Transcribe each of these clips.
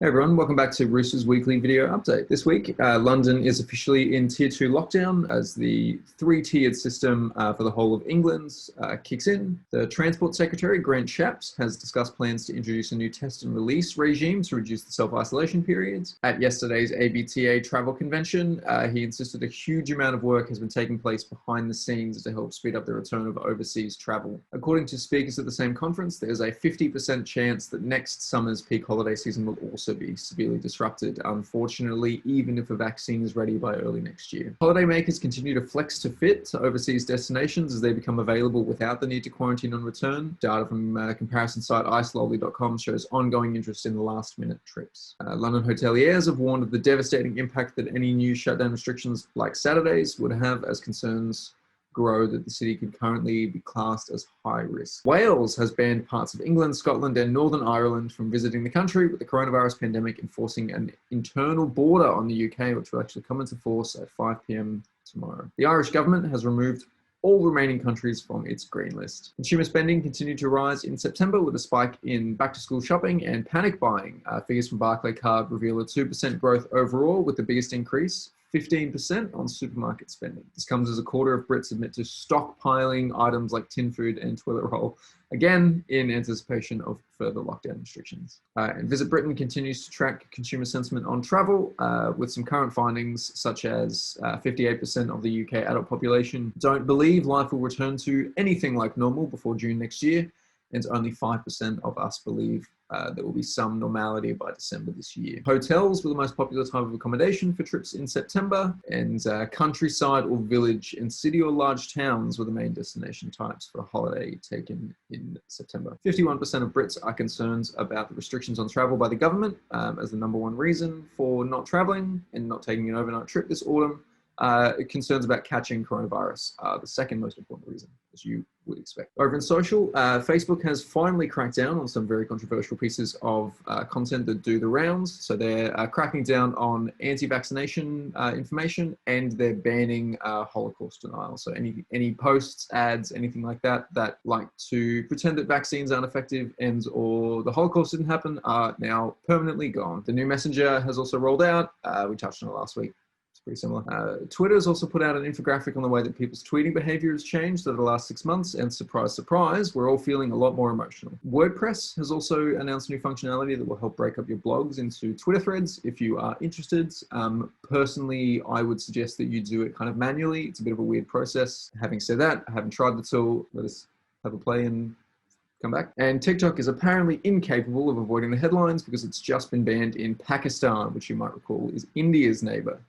Hey everyone, welcome back to Rooster's weekly video update. This week, London is officially in Tier 2 lockdown as the three-tiered system for the whole of England kicks in. The Transport Secretary, Grant Shapps, has discussed plans to introduce a new test and release regime to reduce the self-isolation periods. At yesterday's ABTA travel convention, he insisted a huge amount of work has been taking place behind the scenes to help speed up the return of overseas travel. According to speakers at the same conference, there's a 50% chance that next summer's peak holiday season will also be severely disrupted, unfortunately, even if a vaccine is ready by early next year. Holidaymakers continue to flex to fit to overseas destinations as they become available without the need to quarantine on return. Data from comparison site icelolly.com shows ongoing interest in last-minute trips. London hoteliers have warned of the devastating impact that any new shutdown restrictions like Saturdays would have as concerns grow that the city could currently be classed as high risk. Wales has banned parts of England, Scotland, and Northern Ireland from visiting the country, with the coronavirus pandemic enforcing an internal border on the UK, which will actually come into force at 5 p.m. tomorrow. The Irish government has removed all remaining countries from its green list. Consumer spending continued to rise in September with a spike in back-to-school shopping and panic buying. Figures from Barclaycard reveal a 2% growth overall, with the biggest increase 15% on supermarket spending. This comes as a quarter of Brits admit to stockpiling items like tin food and toilet roll, again in anticipation of further lockdown restrictions. And Visit Britain continues to track consumer sentiment on travel, with some current findings such as 58% of the UK adult population don't believe life will return to anything like normal before June next year, and only 5% of us believe there will be some normality by December this year. Hotels were the most popular type of accommodation for trips in September, and countryside or village and city or large towns were the main destination types for a holiday taken in September. 51% of Brits are concerned about the restrictions on travel by the government as the number one reason for not traveling and not taking an overnight trip this autumn. Concerns about catching coronavirus are the second most important reason, as you would expect. Over in social, Facebook has finally cracked down on some very controversial pieces of content that do the rounds. So they're cracking down on anti-vaccination information, and they're banning Holocaust denial. So any posts, ads, anything like that that like to pretend that vaccines aren't effective and or the Holocaust didn't happen are now permanently gone. The new messenger has also rolled out. We touched on it last week. Pretty similar. Twitter has also put out an infographic on the way that people's tweeting behavior has changed over the last 6 months, and surprise, surprise, we're all feeling a lot more emotional. WordPress has also announced new functionality that will help break up your blogs into Twitter threads if you are interested. Personally, I would suggest that you do it kind of manually. It's a bit of a weird process. Having said that, I haven't tried the tool. Let us have a play and come back. And TikTok is apparently incapable of avoiding the headlines because it's just been banned in Pakistan, which you might recall is India's neighbor.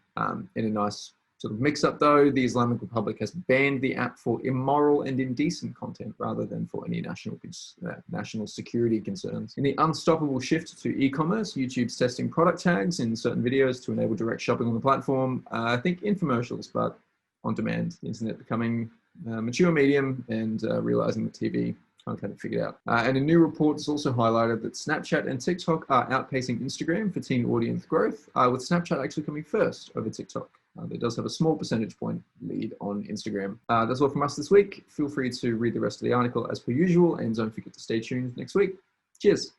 In a nice sort of mix-up though, the Islamic Republic has banned the app for immoral and indecent content rather than for any national security concerns. In the unstoppable shift to e-commerce, YouTube's testing product tags in certain videos to enable direct shopping on the platform. I think infomercials, but on demand. The internet becoming a mature medium and realizing that TV can't kind of figure it out. And a new report has also highlighted that Snapchat and TikTok are outpacing Instagram for teen audience growth, with Snapchat actually coming first over TikTok. It does have a small percentage point lead on Instagram. That's all from us this week. Feel free to read the rest of the article as per usual, and don't forget to stay tuned next week. Cheers.